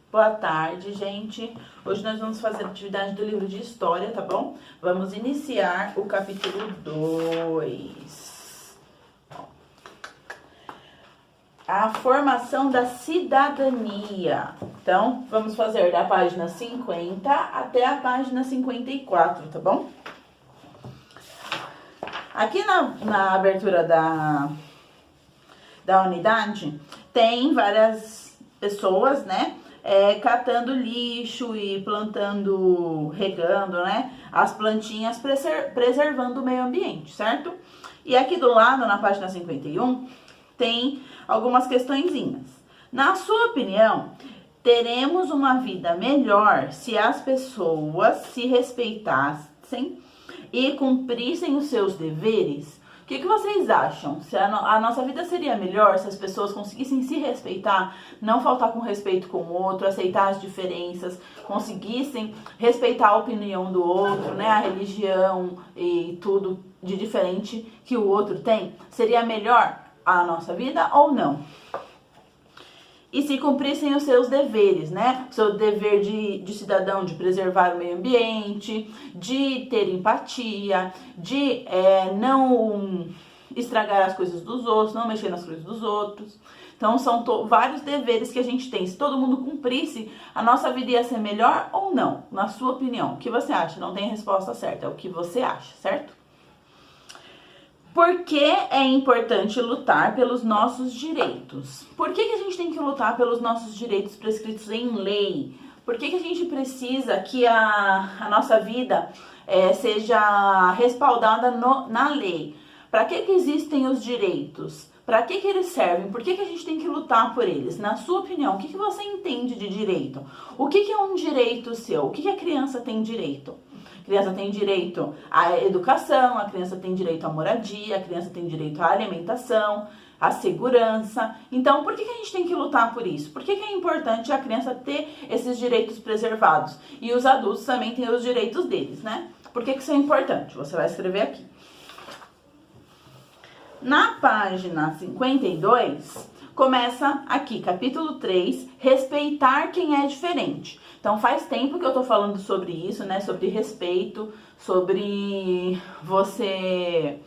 Boa tarde, gente. Hoje nós vamos fazer a atividade do livro de história, tá bom? Vamos iniciar o capítulo 2. A formação da cidadania. Então, vamos fazer da página 50 até a página 54, tá bom? Aqui na abertura da unidade, tem várias pessoas, né? Catando lixo e plantando, regando, né? As plantinhas, preservando o meio ambiente, certo? E aqui do lado, na página 51, tem algumas questõezinhas. Na sua opinião, teremos uma vida melhor se as pessoas se respeitassem e cumprissem os seus deveres? O que vocês acham? Se a nossa vida seria melhor se as pessoas conseguissem se respeitar, não faltar com respeito com o outro, aceitar as diferenças, conseguissem respeitar a opinião do outro, né, a religião e tudo de diferente que o outro tem? Seria melhor a nossa vida ou não? E se cumprissem os seus deveres, né? O seu dever de cidadão, de preservar o meio ambiente, de ter empatia, de não estragar as coisas dos outros, não mexer nas coisas dos outros. Então, são vários deveres que a gente tem. Se todo mundo cumprisse, a nossa vida ia ser melhor ou não? Na sua opinião, o que você acha? Não tem resposta certa, é o que você acha, certo? Por que é importante lutar pelos nossos direitos? Por que a gente tem que lutar pelos nossos direitos prescritos em lei? Por que a gente precisa que a nossa vida seja respaldada na lei? Para que existem os direitos? Para que eles servem? Por que a gente tem que lutar por eles? Na sua opinião, o que você entende de direito? O que é um direito seu? O que a criança tem direito? A criança tem direito à educação, a criança tem direito à moradia, a criança tem direito à alimentação, à segurança. Então, por que a gente tem que lutar por isso? Por que é importante a criança ter esses direitos preservados? E os adultos também têm os direitos deles, né? Por que isso é importante? Você vai escrever aqui. Na página 52, começa aqui, capítulo 3, respeitar quem é diferente. Então, faz tempo que eu tô falando sobre isso, né? Sobre respeito, sobre você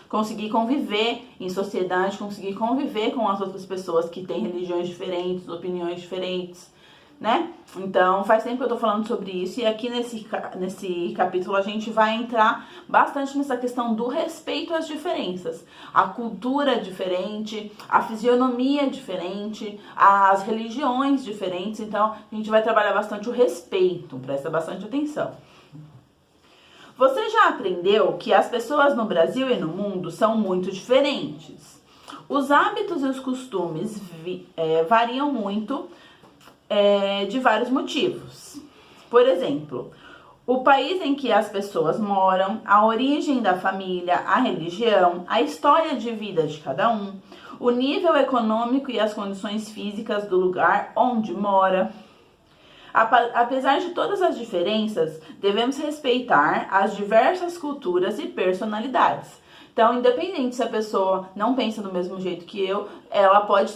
conseguir conviver em sociedade, conseguir conviver com as outras pessoas que têm religiões diferentes, opiniões diferentes, né? Então, faz tempo que eu tô falando sobre isso, e aqui nesse capítulo a gente vai entrar bastante nessa questão do respeito às diferenças. A cultura diferente, a fisionomia diferente, as religiões diferentes. Então, a gente vai trabalhar bastante o respeito, presta bastante atenção. Você já aprendeu que as pessoas no Brasil e no mundo são muito diferentes? Os hábitos e os costumes variam muito, de vários motivos. Por exemplo, o país em que as pessoas moram, a origem da família, a religião, a história de vida de cada um, o nível econômico e as condições físicas do lugar onde mora. Apesar de todas as diferenças, devemos respeitar as diversas culturas e personalidades. Então, independente se a pessoa não pensa do mesmo jeito que eu, ela pode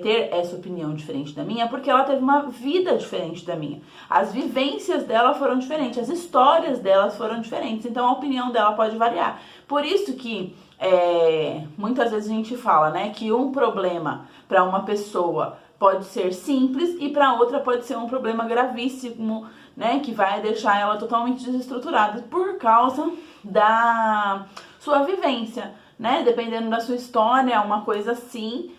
ter essa opinião diferente da minha, porque ela teve uma vida diferente da minha. As vivências dela foram diferentes, as histórias delas foram diferentes, então a opinião dela pode variar. Por isso que muitas vezes a gente fala, né, que um problema para uma pessoa pode ser simples e para outra pode ser um problema gravíssimo, né, que vai deixar ela totalmente desestruturada por causa da sua vivência, né? Dependendo da sua história, uma coisa assim,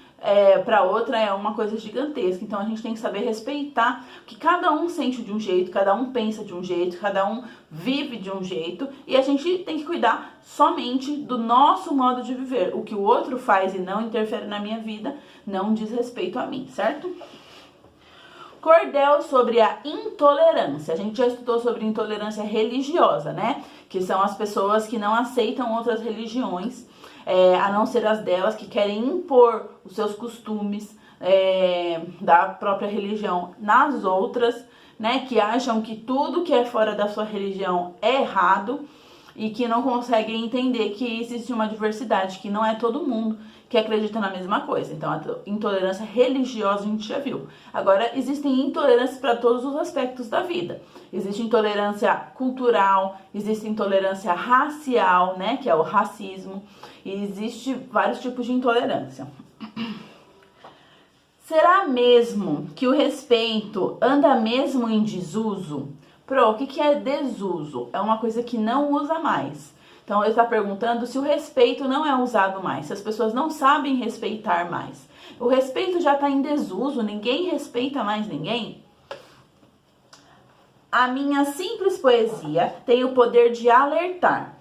para outra é uma coisa gigantesca. Então a gente tem que saber respeitar que cada um sente de um jeito, cada um pensa de um jeito, cada um vive de um jeito, e a gente tem que cuidar somente do nosso modo de viver. O que o outro faz e não interfere na minha vida não diz respeito a mim, certo? Cordel sobre a intolerância. A gente já estudou sobre intolerância religiosa, né? Que são as pessoas que não aceitam outras religiões, a não ser as delas, que querem impor os seus costumes da própria religião nas outras, né? Que acham que tudo que é fora da sua religião é errado e que não conseguem entender que existe uma diversidade, que não é todo mundo que acredita na mesma coisa. Então, a intolerância religiosa a gente já viu. Agora, existem intolerâncias para todos os aspectos da vida. Existe intolerância cultural, existe intolerância racial, né, que é o racismo, e existe vários tipos de intolerância. Será mesmo que o respeito anda mesmo em desuso? O que é desuso? É uma coisa que não usa mais. Então, ele está perguntando se o respeito não é usado mais, se as pessoas não sabem respeitar mais. O respeito já está em desuso, ninguém respeita mais ninguém. A minha simples poesia tem o poder de alertar.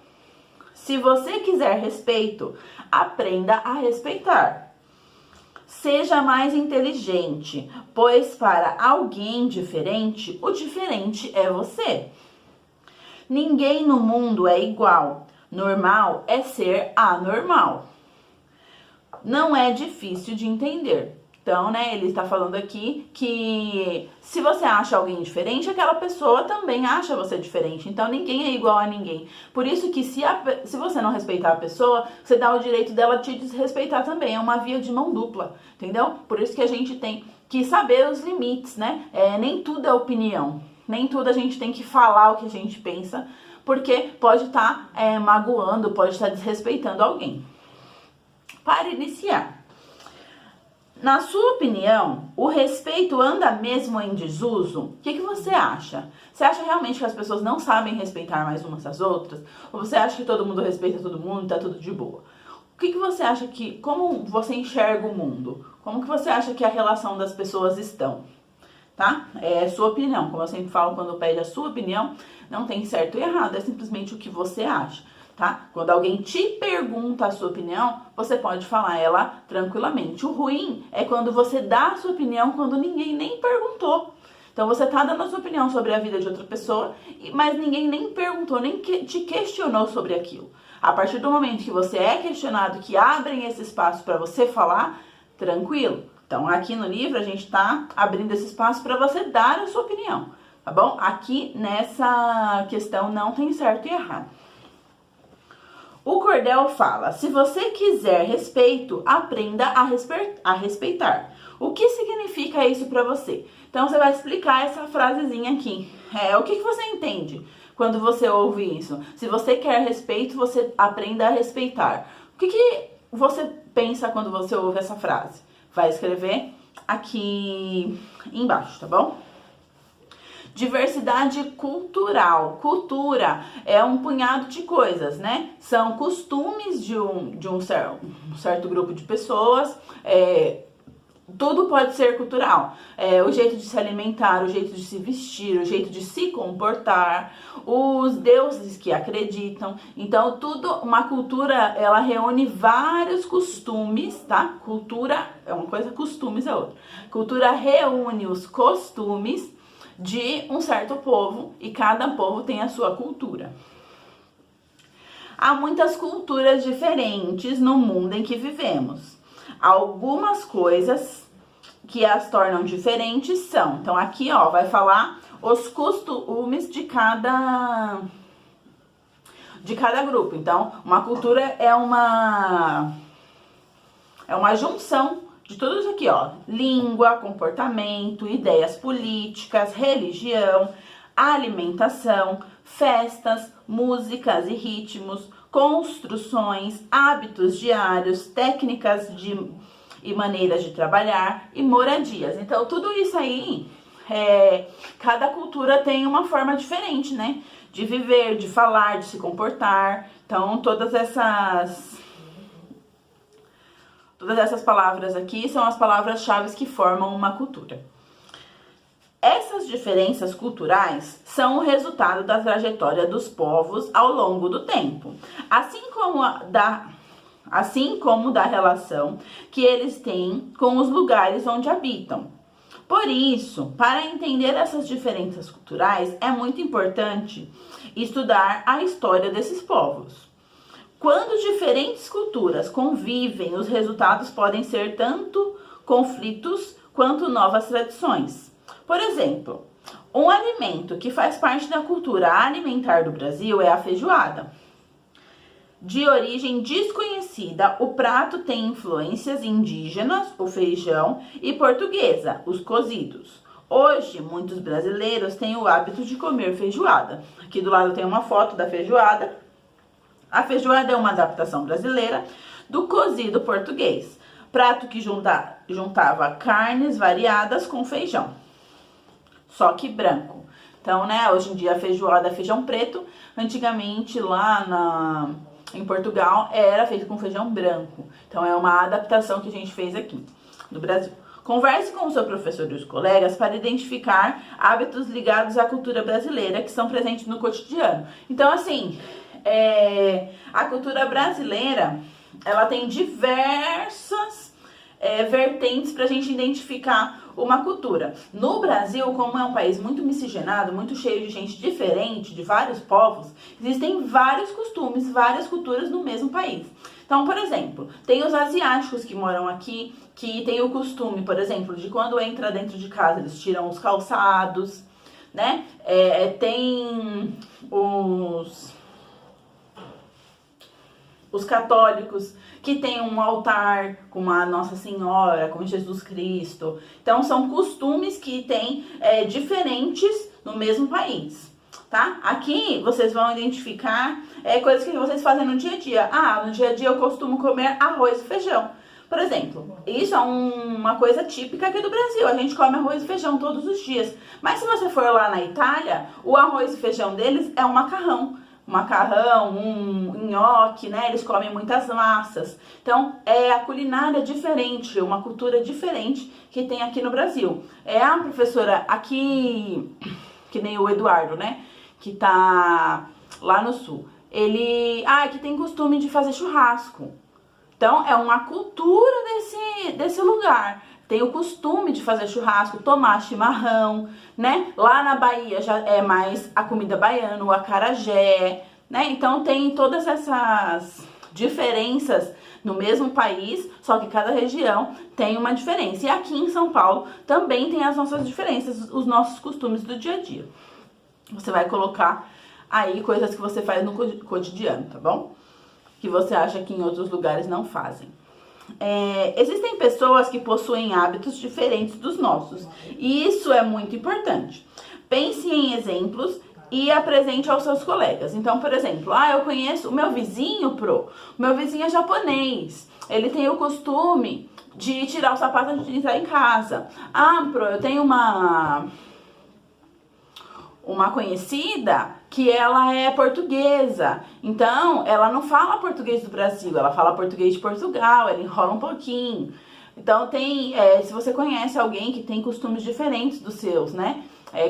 Se você quiser respeito, aprenda a respeitar. Seja mais inteligente, pois para alguém diferente, o diferente é você. Ninguém no mundo é igual. Normal é ser anormal. Não é difícil de entender. Então, né, ele está falando aqui que se você acha alguém diferente, aquela pessoa também acha você diferente. Então, ninguém é igual a ninguém. Por isso que se você não respeitar a pessoa, você dá o direito dela te desrespeitar também. É uma via de mão dupla, entendeu? Por isso que a gente tem que saber os limites, né? Nem tudo é opinião. Nem tudo a gente tem que falar o que a gente pensa, porque pode estar magoando, pode estar desrespeitando alguém. Para iniciar, na sua opinião, o respeito anda mesmo em desuso? O que você acha? Você acha realmente que as pessoas não sabem respeitar mais umas às outras? Ou você acha que todo mundo respeita todo mundo e tá tudo de boa? O que você acha que, como você enxerga o mundo? Como que você acha que a relação das pessoas estão? Tá? É sua opinião. Como eu sempre falo, quando pede a sua opinião, não tem certo e errado, é simplesmente o que você acha. Tá? Quando alguém te pergunta a sua opinião, você pode falar ela tranquilamente. O ruim é quando você dá a sua opinião quando ninguém nem perguntou. Então você tá dando a sua opinião sobre a vida de outra pessoa, mas ninguém nem perguntou, nem te questionou sobre aquilo. A partir do momento que você é questionado, que abrem esse espaço para você falar, tranquilo. Então aqui no livro a gente tá abrindo esse espaço para você dar a sua opinião, tá bom? Aqui nessa questão não tem certo e errado. O cordel fala: se você quiser respeito, aprenda a respeitar. O que significa isso para você? Então você vai explicar essa frasezinha aqui. O que você entende quando você ouve isso? Se você quer respeito, você aprenda a respeitar. O que você pensa quando você ouve essa frase? Vai escrever aqui embaixo, tá bom? Diversidade cultural. Cultura é um punhado de coisas, né? São costumes de um certo grupo de pessoas. Tudo pode ser cultural. O jeito de se alimentar, o jeito de se vestir, o jeito de se comportar, os deuses que acreditam. Então, uma cultura, ela reúne vários costumes, tá? Cultura é uma coisa, costumes é outra. Cultura reúne os costumes de um certo povo e cada povo tem a sua cultura. Há muitas culturas diferentes no mundo em que vivemos. Algumas coisas que as tornam diferentes são, então aqui ó, vai falar os costumes de cada grupo. Então, uma cultura é uma junção de tudo isso aqui, ó. Língua, comportamento, ideias políticas, religião, alimentação, festas, músicas e ritmos, construções, hábitos diários, técnicas e maneiras de trabalhar e moradias. Então, tudo isso aí, cada cultura tem uma forma diferente, né? De viver, de falar, de se comportar. Então, todas essas palavras aqui são as palavras-chave que formam uma cultura. Essas diferenças culturais são o resultado da trajetória dos povos ao longo do tempo, assim como da relação que eles têm com os lugares onde habitam. Por isso, para entender essas diferenças culturais, é muito importante estudar a história desses povos. Quando diferentes culturas convivem, os resultados podem ser tanto conflitos quanto novas tradições. Por exemplo, um alimento que faz parte da cultura alimentar do Brasil é a feijoada. De origem desconhecida, o prato tem influências indígenas, o feijão, e portuguesa, os cozidos. Hoje, muitos brasileiros têm o hábito de comer feijoada. Aqui do lado tem uma foto da feijoada. A feijoada é uma adaptação brasileira do cozido português, prato que juntava carnes variadas com feijão, só que branco. Então, né, hoje em dia a feijoada é feijão preto, antigamente lá em Portugal era feito com feijão branco. Então é uma adaptação que a gente fez aqui no Brasil. Converse com o seu professor e os colegas para identificar hábitos ligados à cultura brasileira que são presentes no cotidiano. Então, assim, a cultura brasileira, ela tem diversas vertentes para a gente identificar uma cultura. No Brasil, como é um país muito miscigenado, muito cheio de gente diferente, de vários povos, existem vários costumes, várias culturas no mesmo país. Então, por exemplo, tem os asiáticos que moram aqui, que tem o costume, por exemplo, de quando entra dentro de casa, eles tiram os calçados, né? Tem os católicos que tem um altar com a Nossa Senhora, com Jesus Cristo. Então, são costumes que tem diferentes no mesmo país, tá? Aqui, vocês vão identificar coisas que vocês fazem no dia a dia. No dia a dia eu costumo comer arroz e feijão. Por exemplo, isso é uma coisa típica aqui do Brasil. A gente come arroz e feijão todos os dias. Mas se você for lá na Itália, o arroz e feijão deles é um macarrão, um nhoque, né? Eles comem muitas massas. Então, é a culinária diferente, uma cultura diferente que tem aqui no Brasil. A professora aqui, que nem o Eduardo, né? Que tá lá no sul. Ele, que tem costume de fazer churrasco. Então, é uma cultura desse lugar. Tem o costume de fazer churrasco, tomar chimarrão, né? Lá na Bahia já é mais a comida baiana, o acarajé, né? Então tem todas essas diferenças no mesmo país, só que cada região tem uma diferença. E aqui em São Paulo também tem as nossas diferenças, os nossos costumes do dia a dia. Você vai colocar aí coisas que você faz no cotidiano, tá bom? Que você acha que em outros lugares não fazem. Existem pessoas que possuem hábitos diferentes dos nossos, e isso é muito importante. Pense em exemplos e apresente aos seus colegas. Então, por exemplo, eu conheço o meu vizinho, o meu vizinho é japonês, ele tem o costume de tirar o sapato antes de entrar em casa. Eu tenho uma conhecida que ela é portuguesa, então ela não fala português do Brasil, ela fala português de Portugal, ela enrola um pouquinho. Então se você conhece alguém que tem costumes diferentes dos seus, né?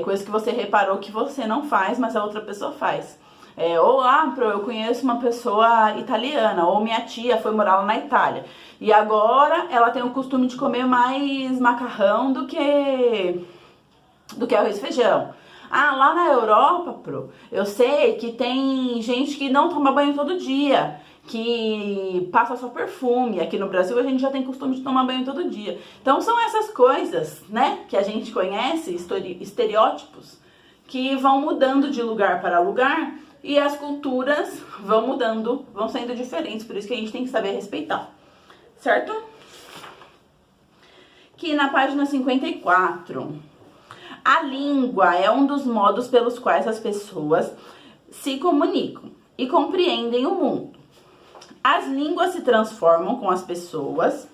Coisas que você reparou que você não faz, mas a outra pessoa faz. Eu conheço uma pessoa italiana, ou minha tia foi morar lá na Itália, e agora ela tem o costume de comer mais macarrão do que arroz e feijão. Lá na Europa, eu sei que tem gente que não toma banho todo dia, que passa só perfume. Aqui no Brasil a gente já tem costume de tomar banho todo dia. Então são essas coisas, né, que a gente conhece, estereótipos, que vão mudando de lugar para lugar e as culturas vão mudando, vão sendo diferentes, por isso que a gente tem que saber respeitar, certo? Aqui na página 54... A língua é um dos modos pelos quais as pessoas se comunicam e compreendem o mundo. As línguas se transformam com as pessoas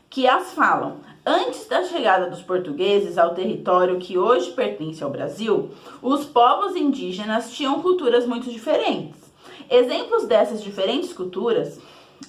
que as falam. Antes da chegada dos portugueses ao território que hoje pertence ao Brasil, os povos indígenas tinham culturas muito diferentes. Exemplos dessas diferentes culturas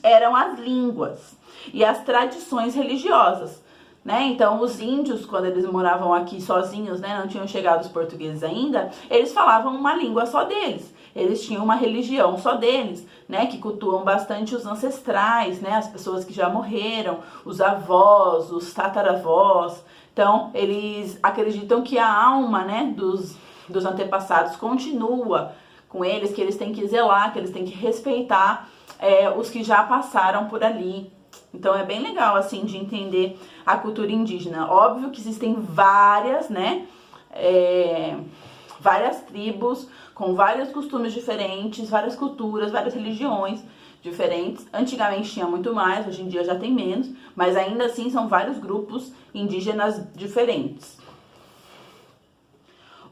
eram as línguas e as tradições religiosas. Então, os índios, quando eles moravam aqui sozinhos, não tinham chegado os portugueses ainda, eles falavam uma língua só deles. Eles tinham uma religião só deles, que cultuam bastante os ancestrais, as pessoas que já morreram, os avós, os tataravós. Então, eles acreditam que a alma, dos antepassados continua com eles, que eles têm que zelar, que eles têm que respeitar os que já passaram por ali. Então, é bem legal, assim, de entender a cultura indígena. Óbvio que existem várias, várias tribos, com vários costumes diferentes, várias culturas, várias religiões diferentes. Antigamente tinha muito mais, hoje em dia já tem menos, mas ainda assim são vários grupos indígenas diferentes.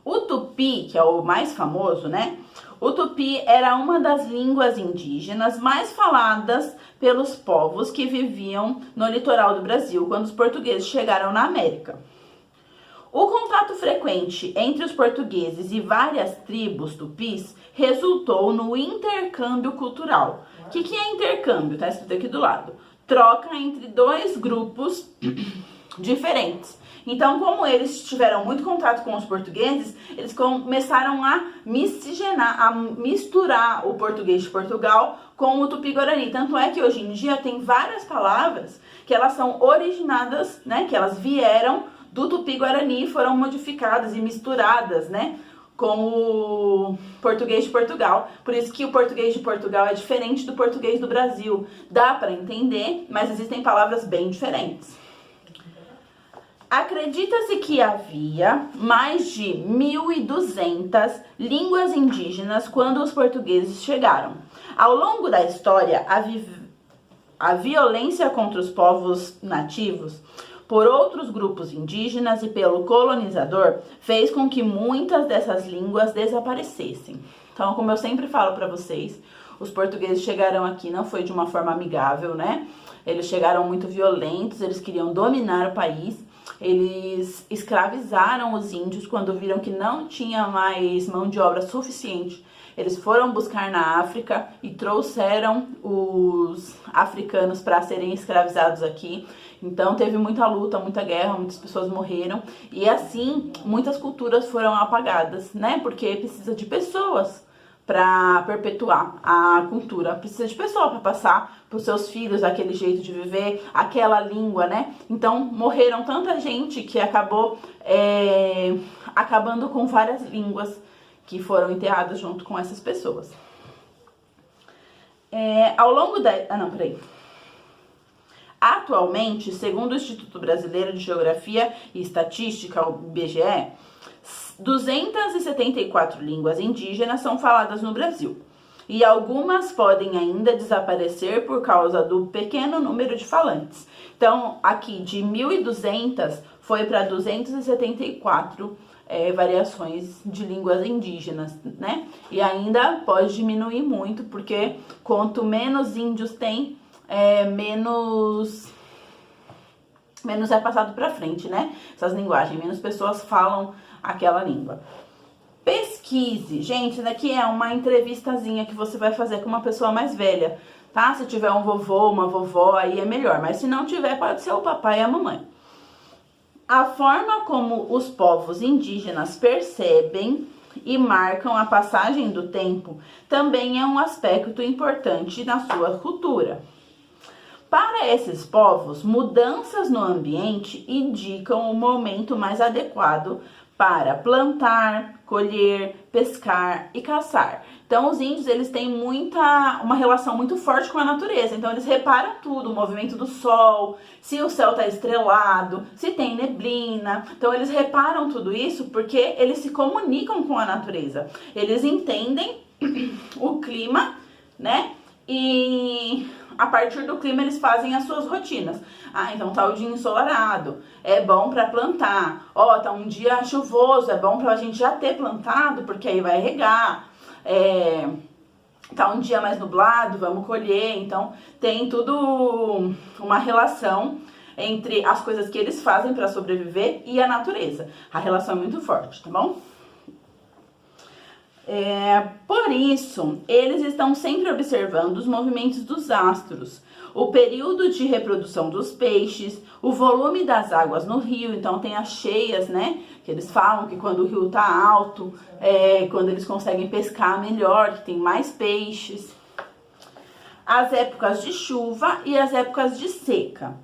O tupi, que é o mais famoso, né? O tupi era uma das línguas indígenas mais faladas pelos povos que viviam no litoral do Brasil quando os portugueses chegaram na América. O contato frequente entre os portugueses e várias tribos tupis resultou no intercâmbio cultural. O que é intercâmbio? Está escrito aqui do lado. Troca entre dois grupos diferentes. Então, como eles tiveram muito contato com os portugueses, eles começaram a miscigenar, a misturar o português de Portugal com o tupi-guarani. Tanto é que hoje em dia tem várias palavras que elas são originadas, né, que elas vieram do tupi-guarani e foram modificadas e misturadas, né, com o português de Portugal. Por isso que o português de Portugal é diferente do português do Brasil. Dá para entender, mas existem palavras bem diferentes. Acredita-se que havia mais de 1.200 línguas indígenas quando os portugueses chegaram. Ao longo da história, a violência contra os povos nativos por outros grupos indígenas e pelo colonizador fez com que muitas dessas línguas desaparecessem. Então, como eu sempre falo para vocês, os portugueses chegaram aqui não foi de uma forma amigável, né? Eles chegaram muito violentos, eles queriam dominar o país. Eles escravizaram os índios quando viram que não tinha mais mão de obra suficiente. Eles foram buscar na África e trouxeram os africanos para serem escravizados aqui. Então teve muita luta, muita guerra, muitas pessoas morreram. E assim, muitas culturas foram apagadas, né? Porque precisa de pessoas para perpetuar a cultura. Precisa de pessoa para passar para os seus filhos aquele jeito de viver, aquela língua, né? Então, morreram tanta gente que acabou acabando com várias línguas que foram enterradas junto com essas pessoas. Ao longo da... Atualmente, segundo o Instituto Brasileiro de Geografia e Estatística, o IBGE, 274 línguas indígenas são faladas no Brasil. E algumas podem ainda desaparecer por causa do pequeno número de falantes. Então, aqui de 1.200 foi para 274 variações de línguas indígenas, né? E ainda pode diminuir muito, porque quanto menos índios tem, menos é passado para frente, né? Essas linguagens, menos pessoas falam aquela língua. Pesquise. Gente, isso daqui é uma entrevistazinha que você vai fazer com uma pessoa mais velha, tá? Se tiver um vovô, uma vovó, aí é melhor. Mas se não tiver, pode ser o papai e a mamãe. A forma como os povos indígenas percebem e marcam a passagem do tempo também é um aspecto importante na sua cultura. Para esses povos, mudanças no ambiente indicam o momento mais adequado para plantar, colher, pescar e caçar. Então, os índios, eles têm uma relação muito forte com a natureza. Então, eles reparam tudo, o movimento do sol, se o céu está estrelado, se tem neblina. Então, eles reparam tudo isso porque eles se comunicam com a natureza. Eles entendem o clima, né? E a partir do clima eles fazem as suas rotinas. Então tá o dia ensolarado, é bom para plantar. Tá um dia chuvoso, é bom pra gente já ter plantado, porque aí vai regar. Tá um dia mais nublado, vamos colher. Então tem tudo uma relação entre as coisas que eles fazem para sobreviver e a natureza. A relação é muito forte, tá bom? Por isso, eles estão sempre observando os movimentos dos astros, o período de reprodução dos peixes, o volume das águas no rio. Então tem as cheias, né? Que eles falam que quando o rio tá alto, quando eles conseguem pescar melhor, que tem mais peixes. As épocas de chuva e as épocas de seca.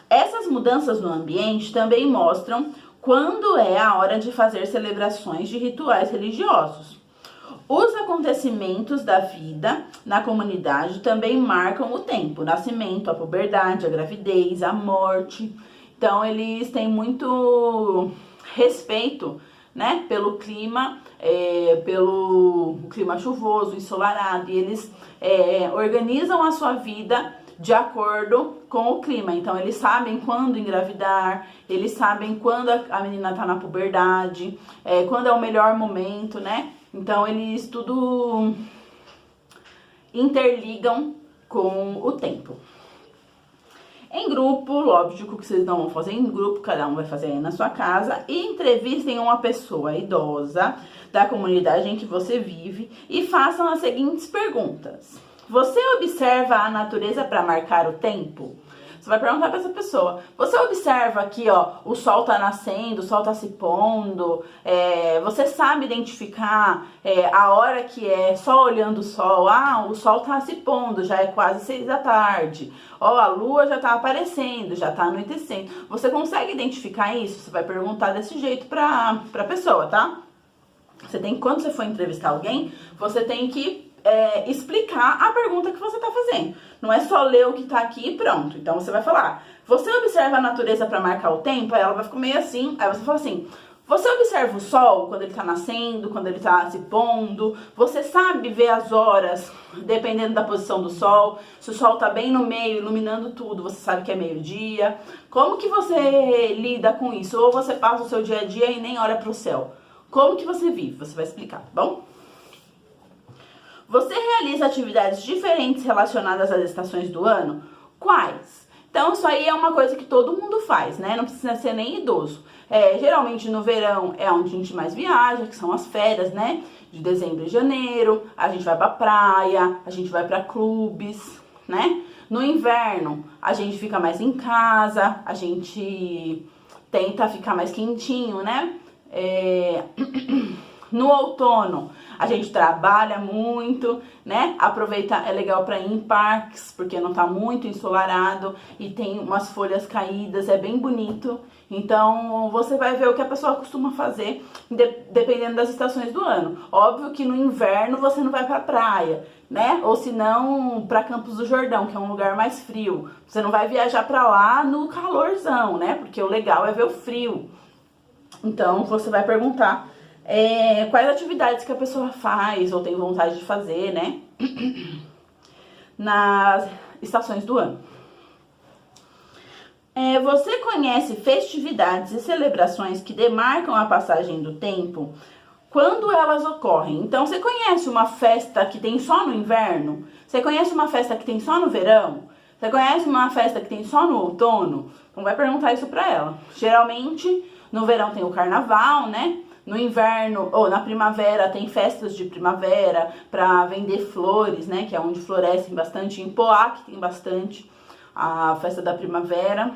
Essas mudanças no ambiente também mostram quando é a hora de fazer celebrações de rituais religiosos. Os acontecimentos da vida na comunidade também marcam o tempo, o nascimento, a puberdade, a gravidez, a morte. Então, eles têm muito respeito, né, pelo clima, pelo clima chuvoso, ensolarado, e eles organizam a sua vida de acordo com o clima. Então eles sabem quando engravidar, eles sabem quando a menina tá na puberdade, quando é o melhor momento, né? Então eles tudo interligam com o tempo. Em grupo, lógico que vocês não vão fazer em grupo, cada um vai fazer aí na sua casa, e entrevistem uma pessoa idosa da comunidade em que você vive e façam as seguintes perguntas. Você observa a natureza para marcar o tempo? Você vai perguntar para essa pessoa. Você observa aqui, ó, o sol tá nascendo, o sol tá se pondo. Você sabe identificar a hora que é só olhando o sol. Ah, o sol tá se pondo, já é quase 6 da tarde. Ó, a lua já tá aparecendo, já tá anoitecendo. Você consegue identificar isso? Você vai perguntar desse jeito pra pessoa, tá? Você tem, quando você for entrevistar alguém, você tem que explicar a pergunta que você tá fazendo. Não é só ler o que tá aqui e pronto. Então você vai falar, você observa a natureza para marcar o tempo? Aí ela vai ficar meio assim, aí você fala assim, você observa o sol quando ele tá nascendo, quando ele tá se pondo? Você sabe ver as horas, dependendo da posição do sol? Se o sol tá bem no meio, iluminando tudo, você sabe que é meio-dia? Como que você lida com isso? Ou você passa o seu dia a dia e nem olha pro céu? Como que você vive? Você vai explicar, tá bom? Você realiza atividades diferentes relacionadas às estações do ano? Quais? Então, isso aí é uma coisa que todo mundo faz, né? Não precisa ser nem idoso. Geralmente, no verão, é onde a gente mais viaja, que são as férias, né? De dezembro e janeiro. A gente vai pra praia, a gente vai pra clubes, né? No inverno, a gente fica mais em casa, a gente tenta ficar mais quentinho, né? No outono, a gente trabalha muito, né? Aproveita, é legal para ir em parques, porque não tá muito ensolarado e tem umas folhas caídas, é bem bonito. Então, você vai ver o que a pessoa costuma fazer, dependendo das estações do ano. Óbvio que no inverno você não vai pra praia, né? Ou se não, pra Campos do Jordão, que é um lugar mais frio. Você não vai viajar pra lá no calorzão, né? Porque o legal é ver o frio. Então, você vai perguntar quais atividades que a pessoa faz ou tem vontade de fazer, né? Nas estações do ano. Você conhece festividades e celebrações que demarcam a passagem do tempo? Quando elas ocorrem? Então, você conhece uma festa que tem só no inverno? Você conhece uma festa que tem só no verão? Você conhece uma festa que tem só no outono? Então, vai perguntar isso pra ela. Geralmente, no verão tem o carnaval, né? No inverno, ou na primavera, tem festas de primavera para vender flores, né? Que é onde florescem bastante. Em Poá, que tem bastante a festa da primavera.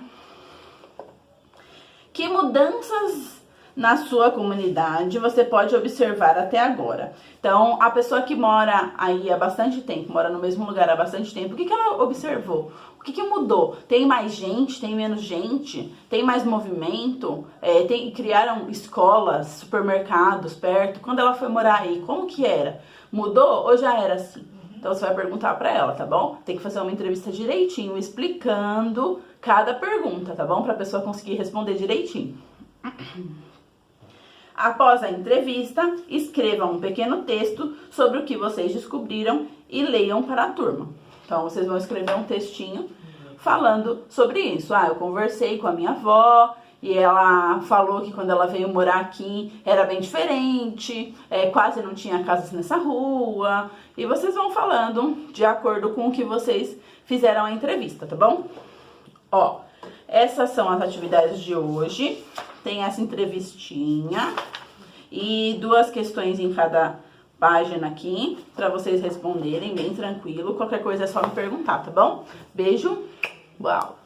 Que mudanças na sua comunidade você pode observar até agora? Então, a pessoa que mora aí há bastante tempo, mora no mesmo lugar há bastante tempo, o que ela observou? O que mudou? Tem mais gente? Tem menos gente? Tem mais movimento? Criaram escolas, supermercados perto? Quando ela foi morar aí, como que era? Mudou ou já era assim? Então você vai perguntar pra ela, tá bom? Tem que fazer uma entrevista direitinho, explicando cada pergunta, tá bom? Pra pessoa conseguir responder direitinho. Após a entrevista, escrevam um pequeno texto sobre o que vocês descobriram e leiam para a turma. Então, vocês vão escrever um textinho falando sobre isso. Eu conversei com a minha avó e ela falou que quando ela veio morar aqui era bem diferente, quase não tinha casas nessa rua. E vocês vão falando de acordo com o que vocês fizeram a entrevista, tá bom? Essas são as atividades de hoje. Tem essa entrevistinha e 2 questões em cada página aqui para vocês responderem bem tranquilo. Qualquer coisa é só me perguntar, tá bom? Beijo, uau!